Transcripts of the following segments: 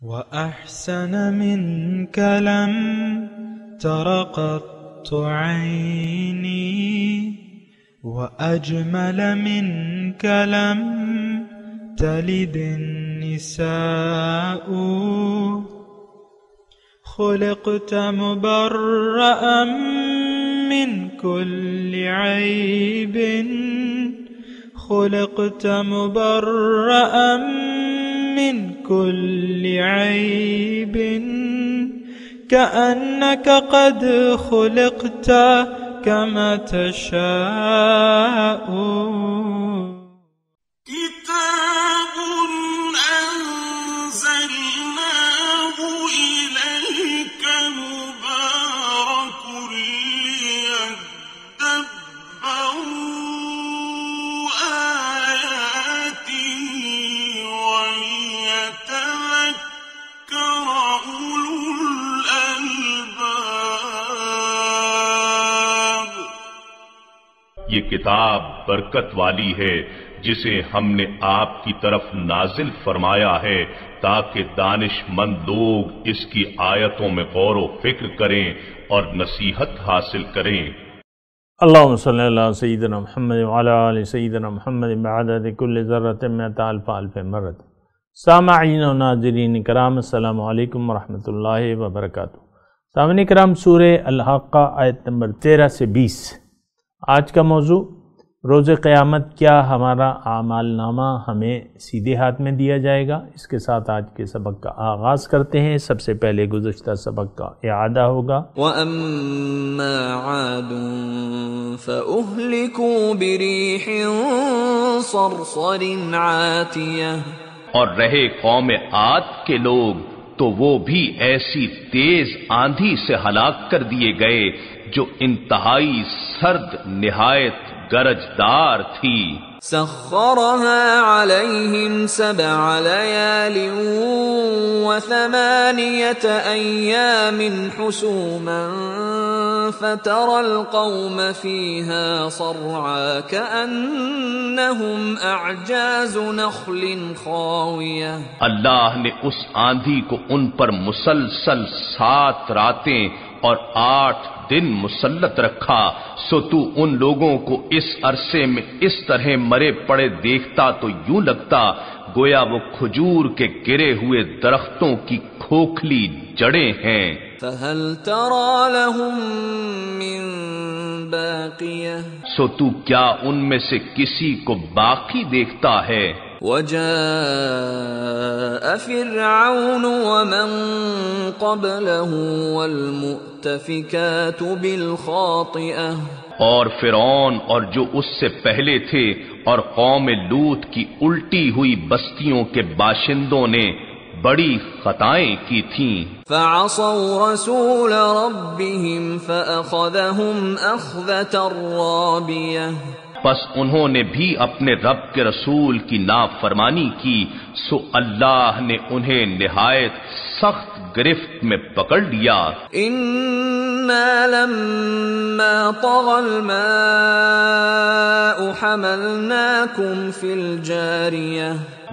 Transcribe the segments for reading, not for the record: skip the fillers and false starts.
وأحسن منك لم تر قط عيني وأجمل منك لم تلد النساء خلقت مبرأ من كل عيب خلقت مبرأ من كل عيب كأنك قد خلقت كما تشاء كتاب أنزلناه إليك مبارك ليدبروا آياته وليتذكر أولو الألباب. یہ کتاب برکت والی ہے جسے ہم نے آپ کی طرف نازل فرمایا ہے تاکہ دانش مند لوگ اس کی آیتوں میں غور و فکر کریں اور نصیحت حاصل کریں. اللہم صلی اللہ علی سیدنا محمد وعلی آل سیدنا محمد بعدد کل ذرۃ مئۃ الف الف مرۃ. سامعین و ناظرین کرام، السلام علیکم ورحمۃ اللہ وبرکاتہ. سامعین کرام، سورہ الحاقہ آیت نمبر 13 سے 20. آج کا موضوع روز قیامت کیا ہمارا اعمال نامہ ہمیں سیدھے ہاتھ میں دیا جائے گا. اس کے ساتھ آج کے سبق کا آغاز کرتے ہیں. سب سے پہلے گزشتہ سبق کا اعادہ ہوگا. وَأَمَّا عَادٌ فَأُهْلِكُوا بِرِيحٍ صَرْصَرٍ عَاتِيَةٍ. اور رہے قوم عاد کے لوگ تو وہ بھی ایسی تیز آندھی سے ہلاک کر دیے گئے جو انتہائی سرد نہایت گرجدار تھی. سخرها عليهم 7 ليال و8 أيام حسوما فترى القوم فيها صرعا كأنهم أعجاز نخل خاوية. اللہ نے اس آندھی کو ان پر مسلسل 7 راتیں اور 8 دن مسلط رکھا، سو تو ان لوگوں کو اس عرصے میں اس طرح مرے پڑے دیکھتا تو یوں لگتا گویا وہ کھجور کے گرے ہوئے درختوں کی کھوکھلی جڑیں ہیں. فهل ترى لهم من باقية. سو تو کیا ان میں سے کسی کو باقی دیکھتا ہے؟ وجاء فرعون ومن قبله والمؤتفكات بالخاطئة. اور فرعون اور جو اس سے پہلے تھے اور قوم لوط کی الٹی ہوئی بستیوں کے باشندوں نے بڑی خطائیں کی تھیں. فعصوا رسول ربهم فأخذهم أخذة رابية. پس انہوں نے بھی اپنے رب کے رسول کی نافرمانی کی، سو اللہ نے انہیں نہایت سخت گرفت میں پکڑ لیا. اِنَّا لَمَّا طَغَى الْمَاءُ حَمَلْنَاكُمْ فِي الْجَارِيَةِ.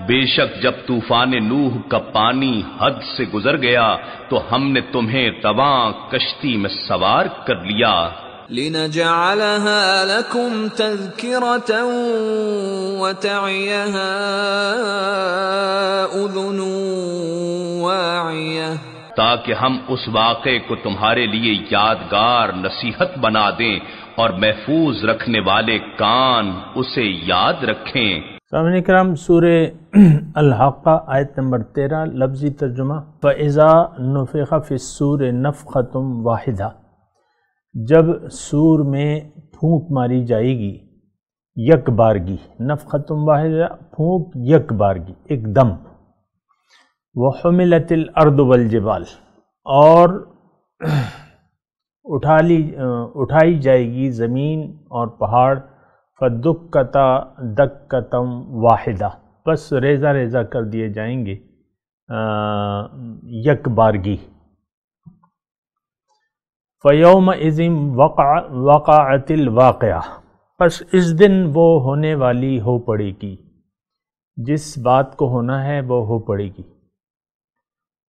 بے شک جب طوفان نوح کا پانی حد سے گزر گیا تو ہم نے تمہیں رواں کشتی میں سوار کر لیا. لِنَجْعَلَهَا لَكُمْ تَذْكِرَةً وَتَعِيَهَا أُذُنٌ وَاعِيَةٌ. تاکہ ہم اس واقعے کو تمہارے لیے یادگار نصیحت بنا دیں اور محفوظ رکھنے والے کان اسے یاد رکھیں. سامعین کرام، سورہ الحاقہ آیت نمبر 13 لفظی ترجمہ. فَإِذَا نُفِخَ فِي الصُّورِ نَفْخَةٌ وَاحِدَةٌ. جب سور میں پھونک ماری جائے گی یک بارگی. نفخۃ واحدہ، پھونک یک بارگی، ایک دم. وحملت الارض والجبال. اور اٹھائی جائے گی زمین اور پہاڑ. فدکتا دکتم واحدہ. بس ریزہ ریزہ کر دیے جائیں گے یک بارگی. فَيَوْمَئِذٍ وَقَعَتِ الْوَاقِعَةُ. پس اس دن وہ ہونے والی ہو پڑے گی، جس بات کو ہونا ہے وہ ہو پڑے گی.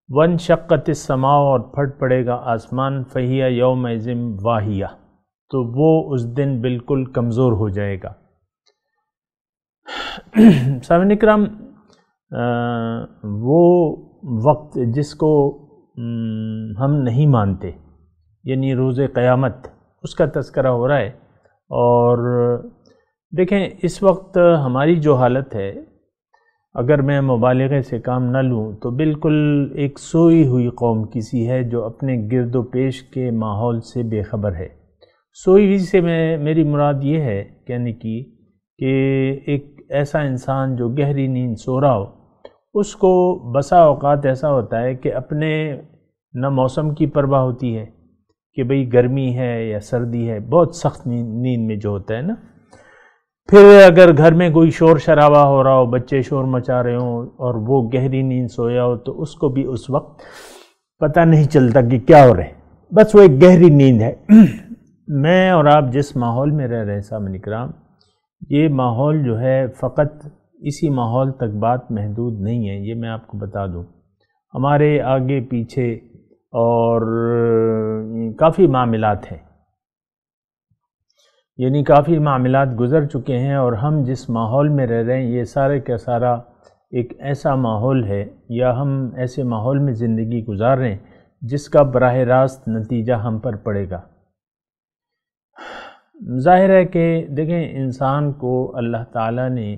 وانشقت السماء اور پھٹ پڑے گا آسمان فہی یومئذ واہیہ تو وہ اس دن بالکل کمزور ہو جائے گا۔ سامعین کرام، وہ وقت جس کو ہم نہیں مانتے، یعنی روز قیامت، اس کا تذکرہ ہو رہا ہے۔ اور دیکھیں اس وقت ہماری جو حالت ہے، اگر میں مبالغے سے کام نہ لوں تو بالکل ایک سوئی ہوئی قوم کسی ہے جو اپنے گرد و پیش کے ماحول سے بے خبر ہے۔ سوئی ہوئی سے میری مراد یہ ہے کہنے کی کہ ایک ایسا انسان جو گہری نیند سو رہا ہو، اس کو بسا اوقات ایسا ہوتا ہے کہ اپنے نہ موسم کی پرواہ ہوتی ہے کہ بھئی گرمی ہے یا سردی ہے، بہت سخت نیند میں جو ہوتا ہے نا، پھر اگر گھر میں کوئی شور شرابہ ہو رہا ہو، بچے شور مچا رہے ہوں اور وہ گہری نیند سویا ہو تو اس کو بھی اس وقت پتہ نہیں چلتا کہ کیا ہو رہا ہے، بس وہ ایک گہری نیند ہے۔ میں اور آپ جس ماحول میں رہ رہے ہیں سامعین کرام، یہ ماحول جو ہے فقط اسی ماحول تک بات محدود نہیں ہے، یہ میں آپ کو بتا دوں۔ ہمارے آگے پیچھے اور کافی معاملات ہیں، یعنی کافی معاملات گزر چکے ہیں، اور ہم جس ماحول میں رہ رہے ہیں یہ سارے کا سارا ایک ایسا ماحول ہے، یا ہم ایسے ماحول میں زندگی گزار رہے ہیں جس کا براہ راست نتیجہ ہم پر پڑے گا۔ ظاہر ہے کہ دیکھیں انسان کو اللہ تعالیٰ نے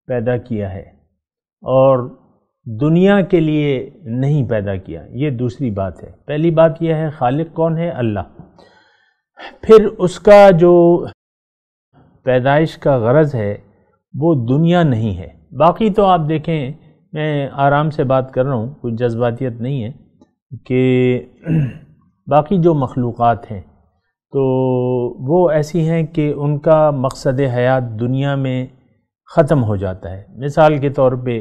پیدا کیا ہے اور دنیا کے لیے نہیں پیدا کیا، یہ دوسری بات ہے۔ پہلی بات یہ ہے خالق کون ہے؟ اللہ۔ پھر اس کا جو پیدائش کا غرض ہے وہ دنیا نہیں ہے۔ باقی تو آپ دیکھیں، میں آرام سے بات کر رہا ہوں، کوئی جذباتیت نہیں ہے، کہ باقی جو مخلوقات ہیں تو وہ ایسی ہیں کہ ان کا مقصد حیات دنیا میں ختم ہو جاتا ہے۔ مثال کے طور پہ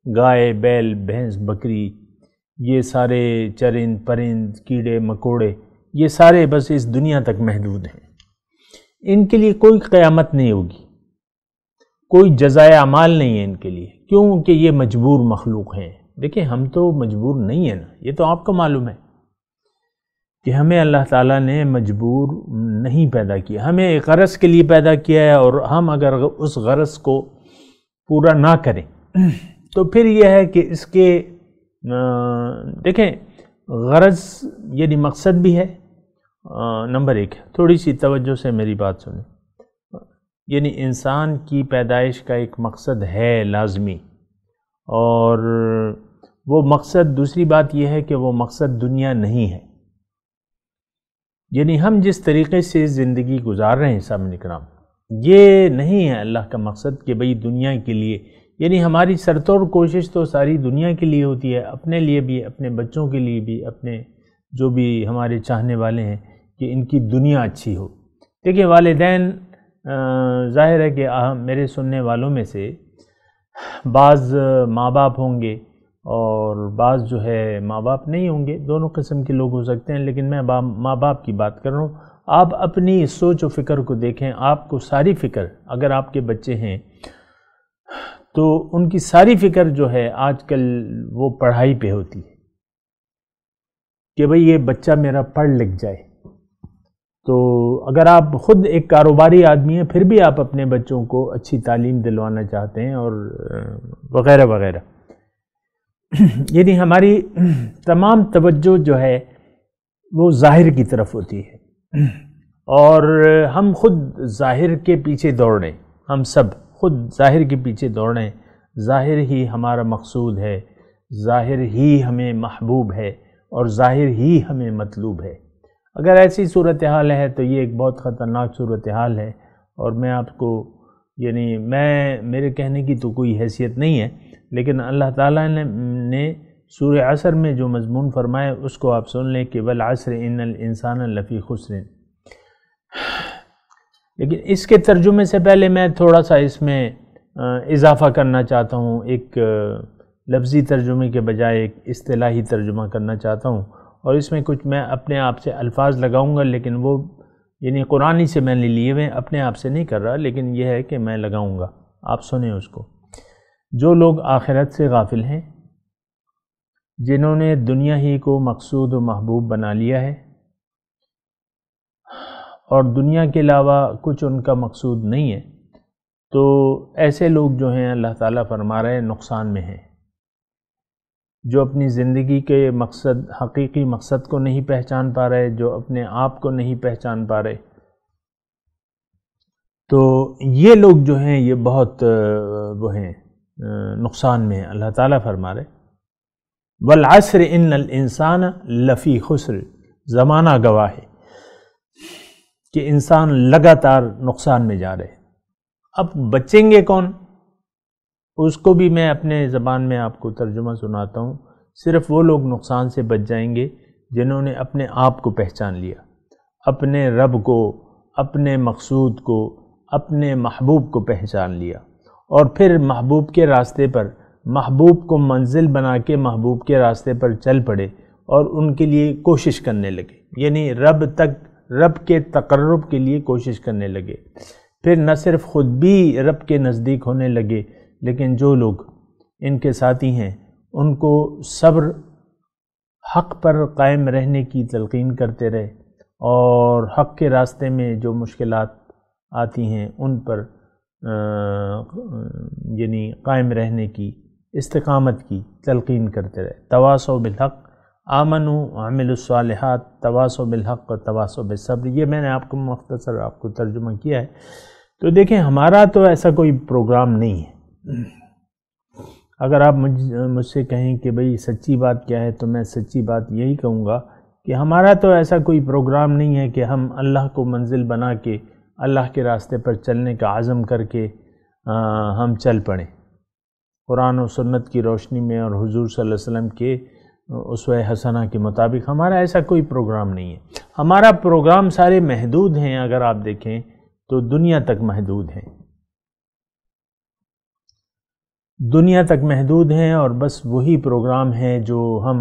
گائے، بیل، بھینس، بکری، یہ سارے چرند پرند، کیڑے مکوڑے، یہ سارے بس اس دنیا تک محدود ہیں، ان کے لیے کوئی قیامت نہیں ہوگی، کوئی جزائے اعمال نہیں ہے ان کے لیے، کیونکہ یہ مجبور مخلوق ہیں۔ دیکھیں ہم تو مجبور نہیں ہیں نا، یہ تو آپ کو معلوم ہے کہ ہمیں اللہ تعالیٰ نے مجبور نہیں پیدا کیا، ہمیں ایک غرض کے لیے پیدا کیا ہے، اور ہم اگر اس غرض کو پورا نہ کریں تو پھر یہ ہے کہ اس کے دیکھیں غرض یعنی مقصد بھی ہے۔ نمبر ایک، تھوڑی سی توجہ سے میری بات سنیں، یعنی انسان کی پیدائش کا ایک مقصد ہے لازمی، اور وہ مقصد، دوسری بات یہ ہے کہ وہ مقصد دنیا نہیں ہے۔ یعنی ہم جس طریقے سے زندگی گزار رہے ہیں سامعین کرام، یہ نہیں ہے اللہ کا مقصد کہ بھئی دنیا کے لیے، یعنی ہماری سرتوڑ کوشش تو ساری دنیا کے لیے ہوتی ہے، اپنے لیے بھی، اپنے بچوں کے لیے بھی، اپنے جو بھی ہمارے چاہنے والے ہیں کہ ان کی دنیا اچھی ہو۔ دیکھیں والدین، ظاہر ہے کہ میرے سننے والوں میں سے بعض ماں باپ ہوں گے اور بعض جو ہے ماں باپ نہیں ہوں گے، دونوں قسم کے لوگ ہو سکتے ہیں، لیکن میں ماں باپ کی بات کر رہا ہوں۔ آپ اپنی سوچ و فکر کو دیکھیں، آپ کو ساری فکر، اگر آپ کے بچے ہیں تو ان کی ساری فکر جو ہے آج کل وہ پڑھائی پہ ہوتی ہے کہ بھئی یہ بچہ میرا پڑھ لکھ جائے۔ تو اگر آپ خود ایک کاروباری آدمی ہیں پھر بھی آپ اپنے بچوں کو اچھی تعلیم دلوانا چاہتے ہیں اور وغیرہ وغیرہ، یعنی ہماری تمام توجہ جو ہے وہ ظاہر کی طرف ہوتی ہے، اور ہم خود ظاہر کے پیچھے دوڑ رہے ہیں، ہم سب خود ظاہر کے پیچھے دوڑ رہے ہیں۔ ظاہر ہی ہمارا مقصود ہے، ظاہر ہی ہمیں محبوب ہے، اور ظاہر ہی ہمیں مطلوب ہے۔ اگر ایسی صورتحال ہے تو یہ ایک بہت خطرناک صورتحال ہے، اور میں آپ کو یعنی میرے کہنے کی تو کوئی حیثیت نہیں ہے، لیکن اللہ تعالیٰ نے سورہ عصر میں جو مضمون فرمایا اس کو آپ سن لیں کہ والعصر ان الانسان لفی خسر۔ لیکن اس کے ترجمے سے پہلے میں تھوڑا سا اس میں اضافہ کرنا چاہتا ہوں، ایک لفظی ترجمے کے بجائے ایک اصطلاحی ترجمہ کرنا چاہتا ہوں، اور اس میں کچھ میں اپنے آپ سے الفاظ لگاؤں گا، لیکن وہ یعنی قرآنی سے میں نے لیے ہوئے، اپنے آپ سے نہیں کر رہا، لیکن یہ ہے کہ میں لگاؤں گا، آپ سنیں اس کو۔ جو لوگ آخرت سے غافل ہیں، جنہوں نے دنیا ہی کو مقصود و محبوب بنا لیا ہے اور دنیا کے علاوہ کچھ ان کا مقصود نہیں ہے، تو ایسے لوگ جو ہیں اللہ تعالیٰ فرما رہے ہیں نقصان میں ہیں، جو اپنی زندگی کے مقصد، حقیقی مقصد کو نہیں پہچان پا رہے، جو اپنے آپ کو نہیں پہچان پا رہے، تو یہ لوگ جو ہیں یہ بہت وہ ہیں نقصان میں ہیں۔ اللہ تعالیٰ فرما رہے والعصر ان الانسان لفی خسر، زمانہ گواہ ہے کہ انسان لگاتار نقصان میں جا رہے۔ اب بچیں گے کون؟ اس کو بھی میں اپنے زبان میں آپ کو ترجمہ سناتا ہوں۔ صرف وہ لوگ نقصان سے بچ جائیں گے جنہوں نے اپنے آپ کو پہچان لیا، اپنے رب کو، اپنے مقصود کو، اپنے محبوب کو پہچان لیا، اور پھر محبوب کے راستے پر، محبوب کو منزل بنا کے محبوب کے راستے پر چل پڑے اور ان کے لیے کوشش کرنے لگے، یعنی رب کے تقرب کے لیے کوشش کرنے لگے۔ پھر نہ صرف خود بھی رب کے نزدیک ہونے لگے، لیکن جو لوگ ان کے ساتھی ہیں ان کو صبر، حق پر قائم رہنے کی تلقین کرتے رہے، اور حق کے راستے میں جو مشکلات آتی ہیں ان پر یعنی قائم رہنے کی، استقامت کی تلقین کرتے رہے۔ تواصوا بالحق، آمنوا وعملوا الصالحات، تواصوا بالحق و تواصوا بالصبر، یہ میں نے آپ کو مختصر آپ کو ترجمہ کیا ہے۔ تو دیکھیں ہمارا تو ایسا کوئی پروگرام نہیں ہے۔ اگر آپ مجھ سے کہیں کہ بھئی سچی بات کیا ہے، تو میں سچی بات یہی کہوں گا کہ ہمارا تو ایسا کوئی پروگرام نہیں ہے کہ ہم اللہ کو منزل بنا کے اللہ کے راستے پر چلنے کا عزم کر کے ہم چل پڑیں قرآن و سنت کی روشنی میں اور حضور صلی اللہ علیہ وسلم کے اسوہ حسنہ کے مطابق۔ ہمارا ایسا کوئی پروگرام نہیں ہے۔ ہمارا پروگرام سارے محدود ہیں، اگر آپ دیکھیں تو دنیا تک محدود ہیں، دنیا تک محدود ہیں، اور بس وہی پروگرام ہیں جو ہم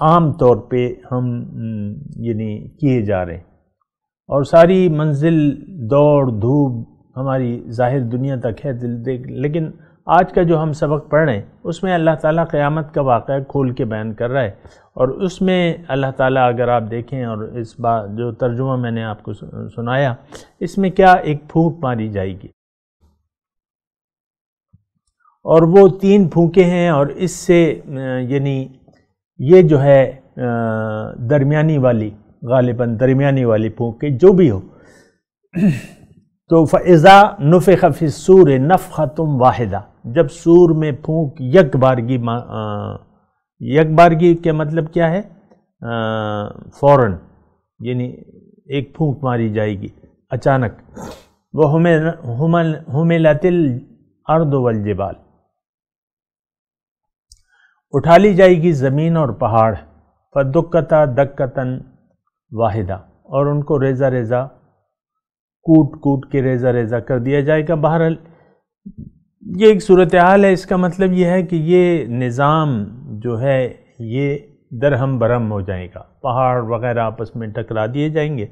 عام طور پہ ہم یعنی کیے جا رہے ہیں، اور ساری منزل دوڑ دھوپ ہماری ظاہر دنیا تک ہے۔ لیکن آج کا جو ہم سبق پڑھ رہے ہیں اس میں اللہ تعالیٰ قیامت کا واقعہ کھول کے بیان کر رہا ہے، اور اس میں اللہ تعالیٰ اگر آپ دیکھیں، اور اس بات جو ترجمہ میں نے آپ کو سنایا، اس میں کیا ایک پھونک ماری جائے گی، اور وہ 3 پھونکیں ہیں، اور اس سے یعنی یہ جو ہے درمیانی والی، غالباً درمیانی والی پھونک جو بھی ہو، تو فَإِذَا نُفِخَ فِي الصُّورِ نَفْخَةٌ وَاحِدَةٌ، جب سور میں پھونک یک بارگی کے مطلب کیا ہے؟ فوراً، یعنی ایک پھونک ماری جائے گی اچانک۔ وَحُمِلَتِ الْأَرْضُ وَالْجِبَالُ، اٹھا لی جائے گی زمین اور پہاڑ، فَدُكَّتَا دَكَّةً واحدہ، اور ان کو ریزہ ریزہ کوٹ کے ریزہ ریزہ کر دیا جائے گا۔ بہرحال یہ ایک صورتحال ہے، اس کا مطلب یہ ہے کہ یہ نظام جو ہے یہ درہم برہم ہو جائے گا، پہاڑ وغیرہ آپس میں ٹکرا دیے جائیں گے۔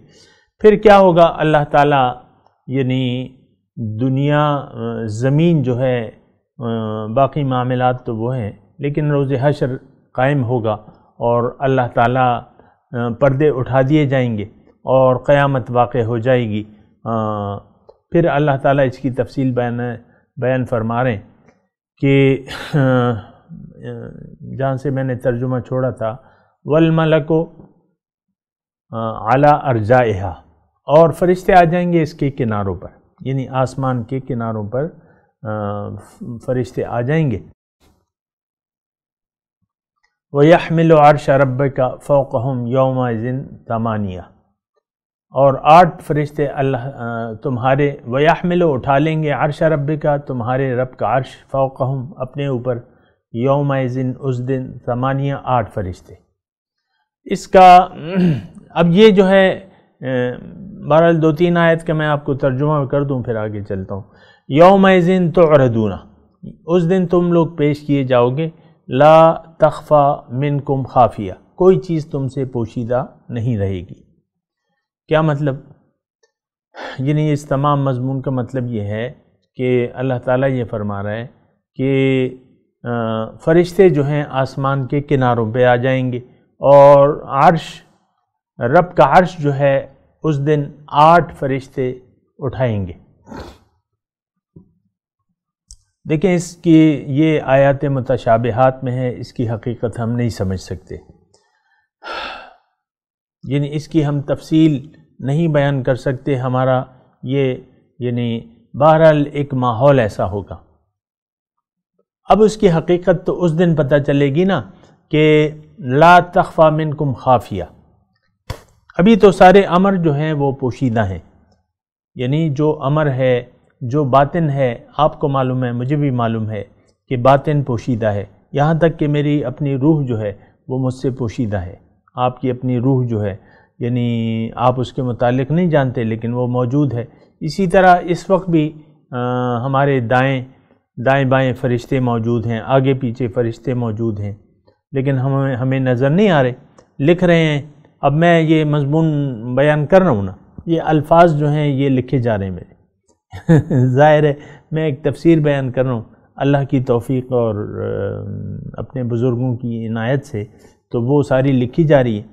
پھر کیا ہوگا؟ اللہ تعالیٰ یعنی دنیا، زمین جو ہے، باقی معاملات تو وہ ہیں، لیکن روز حشر قائم ہوگا اور اللہ تعالیٰ پردے اٹھا دیے جائیں گے اور قیامت واقع ہو جائے گی۔ پھر اللہ تعالیٰ اس کی تفصیل بیان فرما رہے ہیں کہ جہاں سے میں نے ترجمہ چھوڑا تھا، وَالْمَلَكُ عَلَىٰ أَرْجَائِهَا، اور فرشتے آ جائیں گے اس کے کناروں پر، یعنی آسمان کے کناروں پر فرشتے آ جائیں گے۔ وَيَحْمِلُ عَرْشَ رَبِّكَ فَوْقَهُمْ يَوْمَئِذٍ ثَمَانِيَةٌ، اور 8 فرشتے اللہ تمہارے، وَيَحْمِلُ اٹھا لیں گے، عرش رَبِّكَ تمہارے رب کا عرش، فوقہم اپنے اوپر، یومئذٍ اس دن، 8 فرشتے۔ اس کا اب یہ جو ہے بہرحال 2-3 آیت کا میں آپ کو ترجمہ کر دوں پھر آگے چلتا ہوں۔ یومئذٍ تعرضون، اس دن تم لوگ پیش کیے جاؤ گے، لا تخفى منکم خافیہ، کوئی چیز تم سے پوشیدہ نہیں رہے گی۔ کیا مطلب؟ یعنی اس تمام مضمون کا مطلب یہ ہے کہ اللہ تعالیٰ یہ فرما رہا ہے کہ فرشتے جو ہیں آسمان کے کناروں پہ آ جائیں گے، اور عرش، رب کا عرش جو ہے اس دن 8 فرشتے اٹھائیں گے۔ دیکھیں اس کی یہ آیات متشابہات میں ہے، اس کی حقیقت ہم نہیں سمجھ سکتے، یعنی اس کی ہم تفصیل نہیں بیان کر سکتے، ہمارا یہ یعنی بہرحال ایک ماحول ایسا ہوگا۔ اب اس کی حقیقت تو اس دن پتہ چلے گی نا کہ لا تخفی منکم خافیہ۔ ابھی تو سارے امر جو ہیں وہ پوشیدہ ہیں، یعنی جو امر ہے، جو باطن ہے، آپ کو معلوم ہے، مجھے بھی معلوم ہے کہ باطن پوشیدہ ہے، یہاں تک کہ میری اپنی روح جو ہے وہ مجھ سے پوشیدہ ہے۔ آپ کی اپنی روح جو ہے یعنی آپ اس کے متعلق نہیں جانتے لیکن وہ موجود ہے۔ اسی طرح اس وقت بھی ہمارے دائیں بائیں فرشتے موجود ہیں، آگے پیچھے فرشتے موجود ہیں، لیکن ہمیں نظر نہیں آ رہے، لکھ رہے ہیں۔ اب میں یہ مضمون بیان کر رہا ہوں نا، یہ الفاظ جو ہیں یہ لکھے جا رہے ہیں میرے ظاہر ہے میں ایک تفسیر بیان کر رہا ہوں اللہ کی توفیق اور اپنے بزرگوں کی عنایت سے، تو وہ ساری لکھی جا رہی ہے،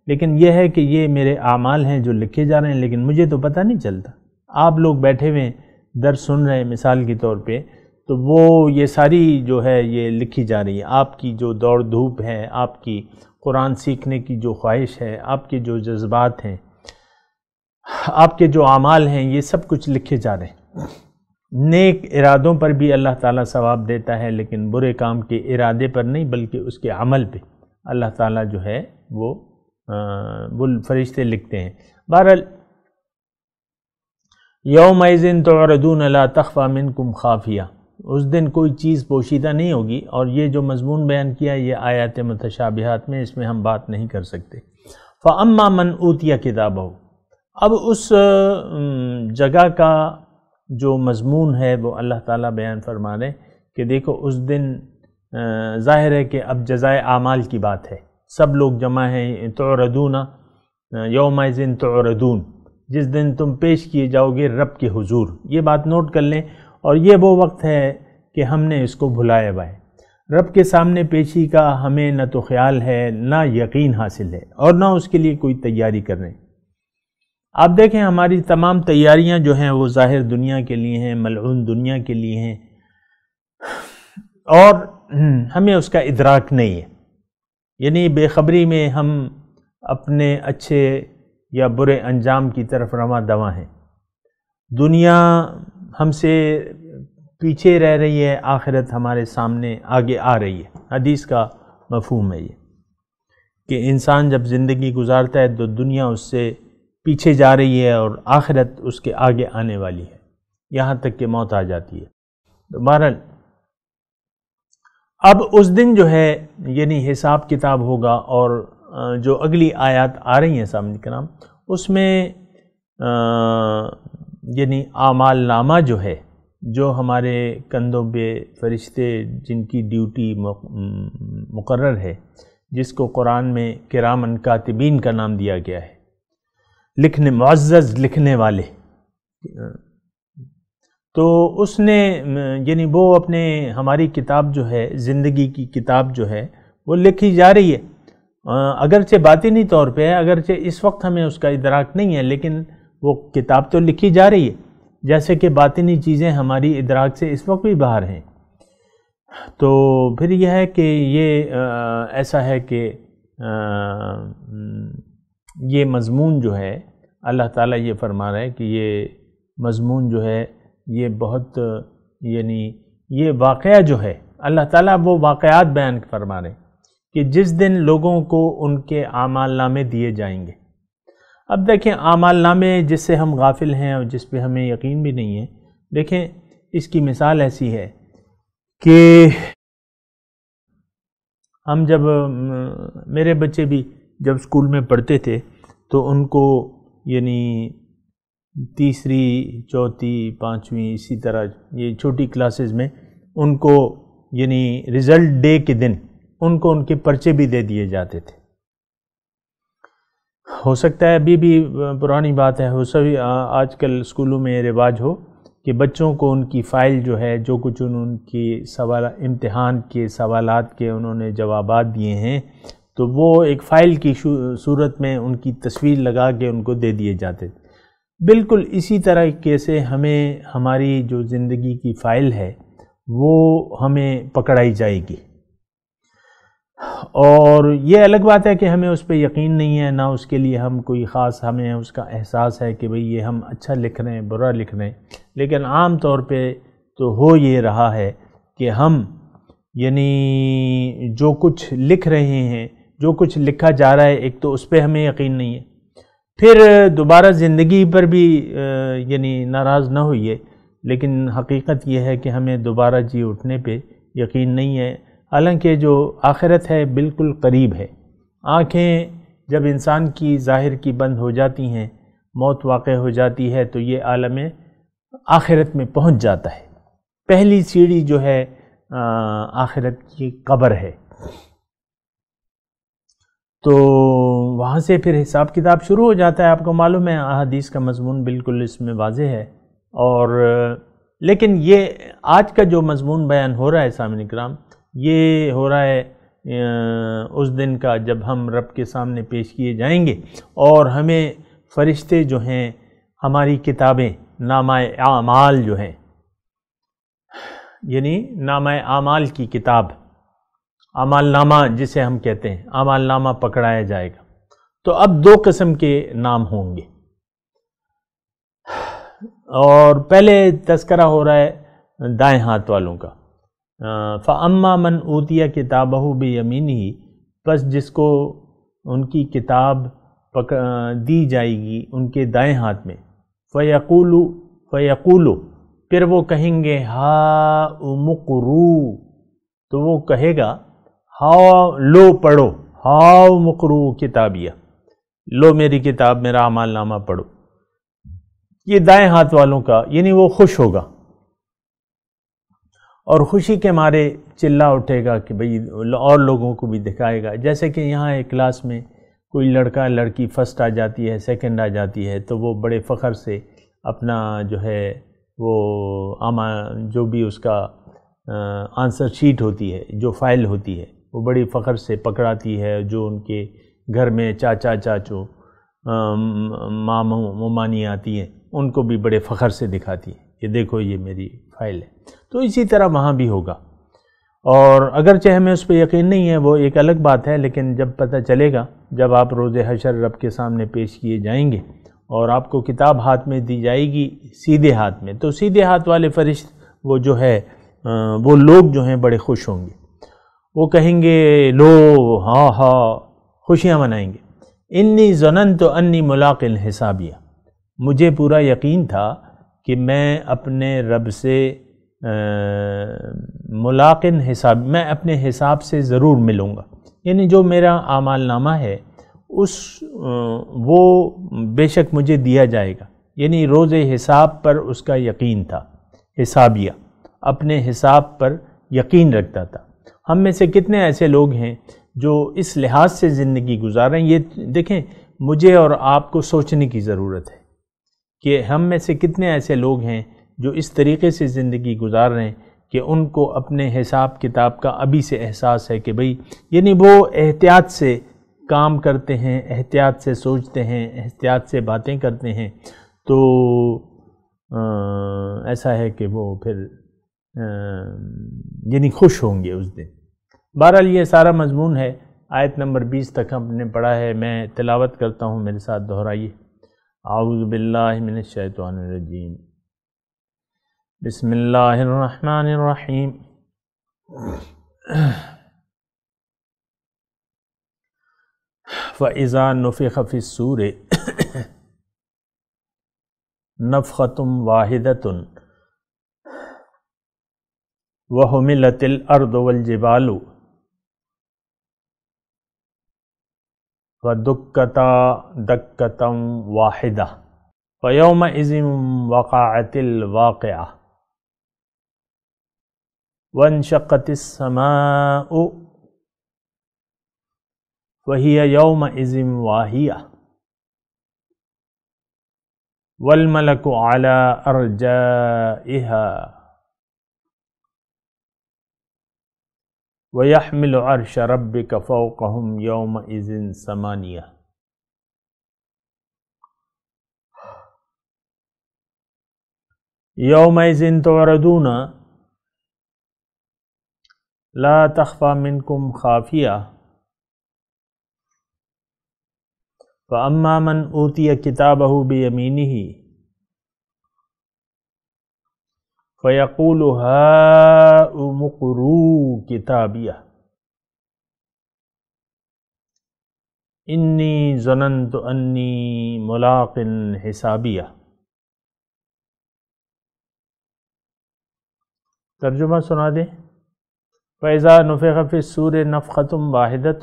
لیکن یہ ہے کہ یہ میرے اعمال ہیں جو لکھے جا رہے ہیں، لیکن مجھے تو پتہ نہیں چلتا۔ آپ لوگ بیٹھے ہوئے درس سن رہے ہیں مثال کے طور پہ، تو وہ یہ ساری جو ہے یہ لکھی جا رہی ہے۔ آپ کی جو دوڑ دھوپ ہے، آپ کی قرآن سیکھنے کی جو خواہش ہے، آپ کے جو جذبات ہیں، آپ کے جو اعمال ہیں، یہ سب کچھ لکھے جا رہے ہیں۔ نیک ارادوں پر بھی اللہ تعالیٰ ثواب دیتا ہے، لیکن برے کام کے ارادے پر نہیں بلکہ اس کے عمل پہ اللہ تعالیٰ جو ہے وہ فرشتے لکھتے ہیں۔ بہرحال یومئذ تعرضون لا تخفی منکم خافیہ، اس دن کوئی چیز پوشیدہ نہیں ہوگی، اور یہ جو مضمون بیان کیا یہ آیات متشابہات میں، اس میں ہم بات نہیں کر سکتے۔ فاما من اوتی کتابہ، اب اس جگہ کا جو مضمون ہے وہ اللہ تعالیٰ بیان فرما رہے کہ دیکھو اس دن ظاہر ہے کہ اب جزائے اعمال کی بات ہے، سب لوگ جمع ہیں، تعرضون یومئذ تعرضون، جس دن تم پیش کیے جاؤ گے رب کے حضور۔ یہ بات نوٹ کر لیں، اور یہ وہ وقت ہے کہ ہم نے اس کو بھلایا ہوا ہے۔ رب کے سامنے پیشی کا ہمیں نہ تو خیال ہے، نہ یقین حاصل ہے، اور نہ اس کے لیے کوئی تیاری کر رہے ہیں۔ آپ دیکھیں ہماری تمام تیاریاں جو ہیں وہ ظاہر دنیا کے لیے ہیں، ملعون دنیا کے لیے ہیں، اور ہمیں اس کا ادراک نہیں ہے، یعنی بے خبری میں ہم اپنے اچھے یا برے انجام کی طرف رواں دواں ہیں۔ دنیا ہم سے پیچھے رہ رہی ہے، آخرت ہمارے سامنے آگے آ رہی ہے۔ حدیث کا مفہوم ہے یہ کہ انسان جب زندگی گزارتا ہے تو دنیا اس سے پیچھے جا رہی ہے اور آخرت اس کے آگے آنے والی ہے، یہاں تک کہ موت آ جاتی ہے۔ تو بہرحال اب اس دن جو ہے یعنی حساب کتاب ہوگا، اور جو اگلی آیات آ رہی ہیں سامنے کرام، اس میں یعنی اعمال نامہ جو ہے، جو ہمارے کندھوں پہ فرشتے جن کی ڈیوٹی مقرر ہے، جس کو قرآن میں کرامن کاتبین کا نام دیا گیا ہے، لکھنے معزز لکھنے والے، تو اس نے یعنی وہ اپنے ہماری کتاب جو ہے، زندگی کی کتاب جو ہے وہ لکھی جا رہی ہے، اگرچہ باطنی طور پہ ہے، اگرچہ اس وقت ہمیں اس کا ادراک نہیں ہے، لیکن وہ کتاب تو لکھی جا رہی ہے، جیسے کہ باطنی چیزیں ہماری ادراک سے اس وقت بھی باہر ہیں۔ تو پھر یہ ہے کہ یہ ایسا ہے کہ یہ مضمون جو ہے اللہ تعالیٰ یہ فرما رہا ہے کہ یہ مضمون جو ہے یہ بہت یعنی یہ واقعہ جو ہے اللہ تعالیٰ وہ واقعات بیان فرما رہے ہیں کہ جس دن لوگوں کو ان کے اعمال نامے دیے جائیں گے۔ اب دیکھیں اعمال نامے جس سے ہم غافل ہیں اور جس پہ ہمیں یقین بھی نہیں ہے، دیکھیں اس کی مثال ایسی ہے کہ ہم جب میرے بچے بھی جب اسکول میں پڑھتے تھے تو ان کو یعنی تیسری، چوتھی، پانچویں، اسی طرح یہ چھوٹی کلاسز میں ان کو یعنی رزلٹ ڈے کے دن ان کو ان کے پرچے بھی دے دیے جاتے تھے۔ ہو سکتا ہے ابھی بھی پرانی بات ہے، ہو سکتا آج کل اسکولوں میں رواج ہو کہ بچوں کو ان کی فائل جو ہے، جو کچھ ان کی امتحان کے سوالات کے انہوں نے جوابات دیے ہیں، تو وہ ایک فائل کی صورت میں ان کی تصویر لگا کے ان کو دے دیے جاتے تھے۔ بالکل اسی طرح سے ہمیں ہماری جو زندگی کی فائل ہے وہ ہمیں پکڑائی جائے گی، اور یہ الگ بات ہے کہ ہمیں اس پہ یقین نہیں ہے، نہ اس کے لیے ہم کوئی خاص ہمیں اس کا احساس ہے کہ بھئی یہ ہم اچھا لکھ رہے ہیں برا لکھ رہے ہیں، لیکن عام طور پہ تو ہو یہ رہا ہے کہ ہم یعنی جو کچھ لکھ رہے ہیں، جو کچھ لکھا جا رہا ہے، ایک تو اس پہ ہمیں یقین نہیں ہے، پھر دوبارہ زندگی پر بھی یعنی ناراض نہ ہوئیے، لیکن حقیقت یہ ہے کہ ہمیں دوبارہ جی اٹھنے پہ یقین نہیں ہے، حالانکہ جو آخرت ہے بالکل قریب ہے۔ آنکھیں جب انسان کی ظاہر کی بند ہو جاتی ہیں، موت واقع ہو جاتی ہے، تو یہ عالم آخرت میں پہنچ جاتا ہے۔ پہلی سیڑھی جو ہے آخرت کی قبر ہے، تو وہاں سے پھر حساب کتاب شروع ہو جاتا ہے۔ آپ کو معلوم ہے احادیث کا مضمون بالکل اس میں واضح ہے، اور لیکن یہ آج کا جو مضمون بیان ہو رہا ہے سامعین کرام، یہ ہو رہا ہے اس دن کا جب ہم رب کے سامنے پیش کیے جائیں گے، اور ہمیں فرشتے جو ہیں ہماری کتابیں نامہ اعمال جو ہیں، یعنی نامہ اعمال کی کتاب، اعمال نامہ جسے ہم کہتے ہیں، اعمال نامہ پکڑایا جائے گا۔ تو اب دو قسم کے نام ہوں گے، اور پہلے تذکرہ ہو رہا ہے دائیں ہاتھ والوں کا، فَأَمَّا مَنْ أُوتِيَ كِتَابَهُ بِيَمِينِهِ، پس جس کو ان کی کتاب دی جائے گی ان کے دائیں ہاتھ میں، فَيَقُولُ پھر وہ کہیں گے هَاؤُمُ اقْرُؤْا، تو وہ کہے گا لو پڑھو، ہاؤ مقرو کتابیہ، لو میری کتاب، میرا اعمال نامہ پڑھو۔ یہ دائیں ہاتھ والوں کا، یعنی وہ خوش ہوگا اور خوشی کے مارے چلا اٹھے گا کہ بھئی اور لوگوں کو بھی دکھائے گا۔ جیسے کہ یہاں ایک کلاس میں کوئی لڑکا لڑکی فرسٹ آ جاتی ہے، سیکنڈ آ جاتی ہے، تو وہ بڑے فخر سے اپنا جو ہے وہ جو بھی اس کا آنسر شیٹ ہوتی ہے، جو فائل ہوتی ہے، وہ بڑی فخر سے پکڑاتی ہے، جو ان کے گھر میں چاچا چاچو ماموں ممانی آتی ہیں، ان کو بھی بڑے فخر سے دکھاتی ہے کہ دیکھو یہ میری فائل ہے۔ تو اسی طرح وہاں بھی ہوگا، اور اگرچہ ہمیں اس پہ یقین نہیں ہے، وہ ایک الگ بات ہے، لیکن جب پتہ چلے گا، جب آپ روز حشر رب کے سامنے پیش کیے جائیں گے اور آپ کو کتاب ہاتھ میں دی جائے گی سیدھے ہاتھ میں، تو سیدھے ہاتھ والے فرشت وہ جو ہے وہ لوگ جو ہیں بڑے خوش ہوں گے، وہ کہیں گے لو ہاں ہاں، خوشیاں منائیں گے، انی ظننت انی ملاق حسابیہ، مجھے پورا یقین تھا کہ میں اپنے رب سے ملاقن حساب، میں اپنے حساب سے ضرور ملوں گا، یعنی جو میرا اعمال نامہ ہے وہ بے شک مجھے دیا جائے گا، یعنی روز حساب پر اس کا یقین تھا، حسابیہ، اپنے حساب پر یقین رکھتا تھا۔ ہم میں سے کتنے ایسے لوگ ہیں جو اس لحاظ سے زندگی گزار رہے ہیں؟ یہ دیکھیں، مجھے اور آپ کو سوچنے کی ضرورت ہے کہ ہم میں سے کتنے ایسے لوگ ہیں جو اس طریقے سے زندگی گزار رہے ہیں کہ ان کو اپنے حساب کتاب کا ابھی سے احساس ہے کہ بھئی، یعنی وہ احتیاط سے کام کرتے ہیں، احتیاط سے سوچتے ہیں، احتیاط سے باتیں کرتے ہیں، تو ایسا ہے کہ وہ پھر یعنی خوش ہوں گے اس دن۔ بہرحال یہ سارا مضمون ہے، آیت نمبر 20 تک ہم نے پڑھا ہے، میں تلاوت کرتا ہوں، میرے ساتھ دہرائیے۔ اعوذ باللہ من الشیطان الرجیم، بسم اللہ الرحمن الرحیم۔ فَإِذَا نُفِخَ فِي الصُّورِ نَفْخَةٌ وَاحِدَةٌ وَحُمِلَتِ الْأَرْضُ وَالْجِبَالُ وَدُكَّتَا دَكَّةً وَاحِدَةً فَيَوْمَئِذٍ وَقَعَتِ الْوَاقِعَةُ وَانشَقَّتِ السَّمَاءُ وَهِيَ يَوْمَئِذٍ وَاهِيَةٌ والملک علی ارجائها وَيَحْمِلُ عَرْشَ رَبِّكَ فَوْقَهُمْ يَوْمَئِذٍ ثَمَانِيَةٌ يَوْمَئِذٍ تُعْرَضُونَ لَا تَخْفَى مِنْكُمْ خَافِيَةٌ فَأَمَّا مَنْ أُوتِيَ كِتَابَهُ بِيَمِينِهِ فَيَقُولُ هَاؤُمُ اقْرَءُوا كِتَابِيَهْ إِنِّي ظَنَنْتُ أَنِّي مُلَاقٍ حِسَابِيَهْ۔ ترجمہ سنا دیں۔ فَإِذَا نُفِخَ فِي الصُّورِ نَفْخَةٌ وَاحِدَةٌ،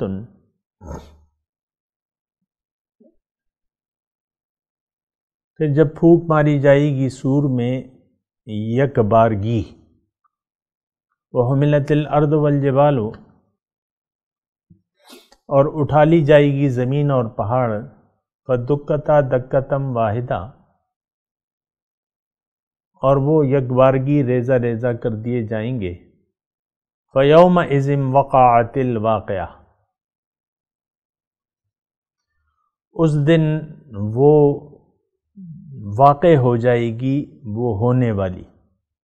پھر جب پھونک ماری جائے گی سور میں یک بارگی، وَحُمِلَتِ الْأَرْضُ وَالْجِبَالُ، اور اٹھا لی جائے گی زمین اور پہاڑ، فَدُكَّتَا دَكَّةً وَاحِدَةً، اور وہ یک بارگی ریزہ ریزہ کر دیے جائیں گے، فَيَوْمَئِذٍ وَقَعَتِ الْوَاقِعَةُ، اس دن وہ واقع ہو جائے گی وہ ہونے والی،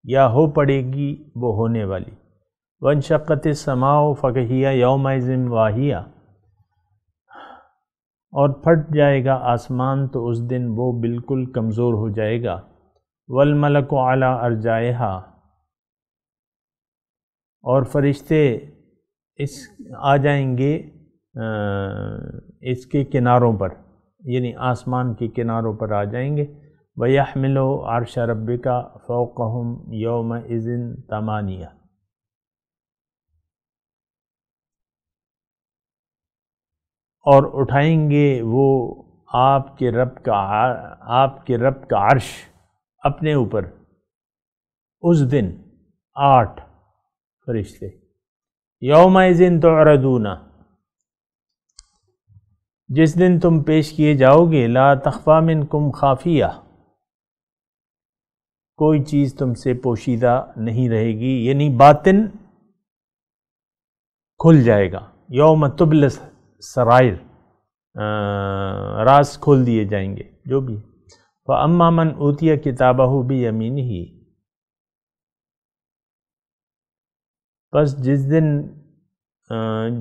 یا ہو پڑے گی وہ ہونے والی۔ وَانشَقَّتِ السَّمَاءُ فَهِيَ يَوْمَئِذٍ وَاهِيَةٌ، اور پھٹ جائے گا آسمان تو اس دن وہ بالکل کمزور ہو جائے گا۔ وَالْمَلَكُ عَلَى أَرْجَائِهَا، اور فرشتے آ جائیں گے اس کے کناروں پر، یعنی آسمان کے کناروں پر آ جائیں گے۔ وَيَحْمِلُ عَرْشَ رَبِّكَ فَوْقَهُمْ يَوْمَئِذٍ ثَمَانِيَةٌ، اور اٹھائیں گے وہ آپ کے رب کا عرش اپنے اوپر اس دن 8 فرشتے۔ یومئذ تعرضون، جس دن تم پیش کیے جاؤ گے، لا تخفی منکم خافیہ، کوئی چیز تم سے پوشیدہ نہیں رہے گی، یعنی باطن کھل جائے گا۔ یوم تبلی السرائر، راز کھول دیے جائیں گے جو بھی۔ فَأَمَّا مَنْ أُوتِيَ كِتَابَهُ بِيَمِينِهِ،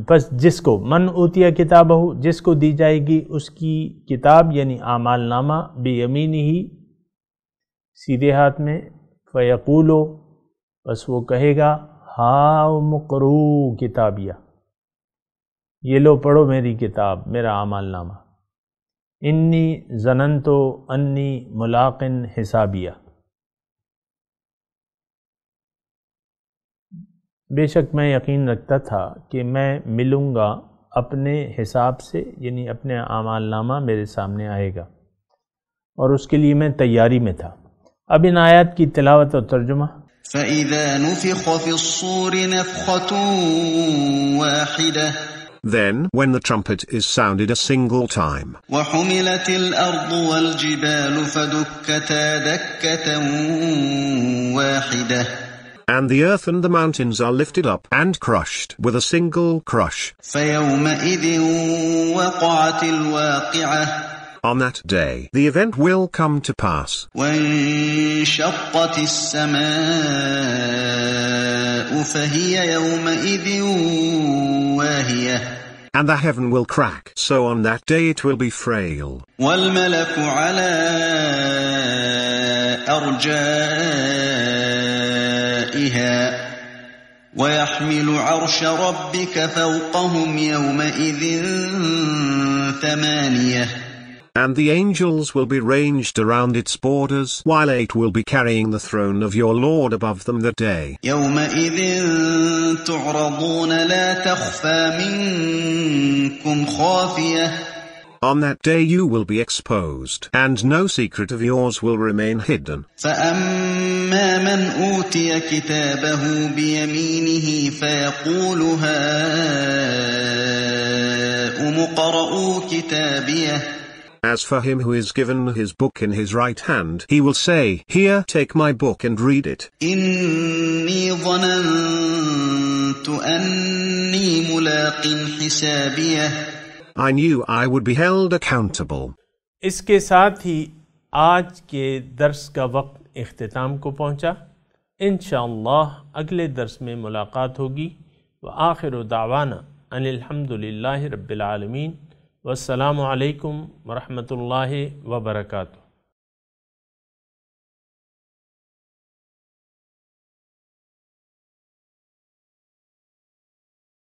پس جس کو من اوتیا کتابہ، جس کو دی جائے گی اس کی کتاب یعنی اعمال نامہ، بیمینہ، سیدھے ہاتھ میں، فیقول، بس وہ کہے گا ہاؤم اقرؤوا کتابیہ، یہ لو پڑھو میری کتاب، میرا اعمال نامہ، انی ظننت انی ملاق حسابیہ، بے شک میں یقین رکھتا تھا کہ میں ملوں گا اپنے حساب سے، یعنی اپنے اعمال نامہ میرے سامنے آئے گا، اور اس کے لیے میں تیاری میں تھا۔ اب ان آیات کی تلاوت اور ترجمہ۔ فَإِذَا نُفِخَ فِي الصُّورِ نَفْخَةٌ وَاحِدَةٌ، Then, when the trumpet is sounded a single time, وَحُمِلَتِ الْأَرْضُ وَالْجِبَالُ فَدُكَّتَا دَكَّةً وَاحِدَةً، and the earth and the mountains are lifted up and crushed with a single crush, فَيَوْمَئِذٍ وَقَعَتِ الْوَاقِعَةُ، on that day the event will come to pass. وَانشَقَّتِ السَّمَاءُ فَهِيَ يَوْمَئِذٍ وَاهِيَةٌ، And the heaven will crack, so on that day it will be frail. وَالْمَلَكُ عَلَى أَرْجَائِهَا وَيَحْمِلُ عَرْشَ رَبِّكَ فَوْقَهُمْ يَوْمَئِذٍ ثَمَانِيَةٌ، And the angels will be ranged around its borders, while 8 will be carrying the throne of your Lord above them that day. يَوْمَئِذٍ تُعْرَضُونَ لَا تَخْفَى مِنكُمْ خَافِيَةٌ، On that day you will be exposed, and no secret of yours will remain hidden. فَأَمَّا مَنْ أُوتِيَ كِتَابَهُ بِيَمِينِهِ فَيَقُولُ هَاؤُمُ اقْرَءُوا كِتَابِيَهْ As for him who is given his book in his right hand, he will say, Here, take my book and read it. إني ظننت أني ملاق حسابيه. I knew I would be held accountable. اس کے ساتھ ہی آج کے درس کا وقت اختتام کو پہنچا. انشاءاللہ اگلے درس میں ملاقات ہوگی. وآخر دعوانا ان الحمد للہ رب العالمین. والسلام علیکم ورحمۃ اللہ وبرکاتہ.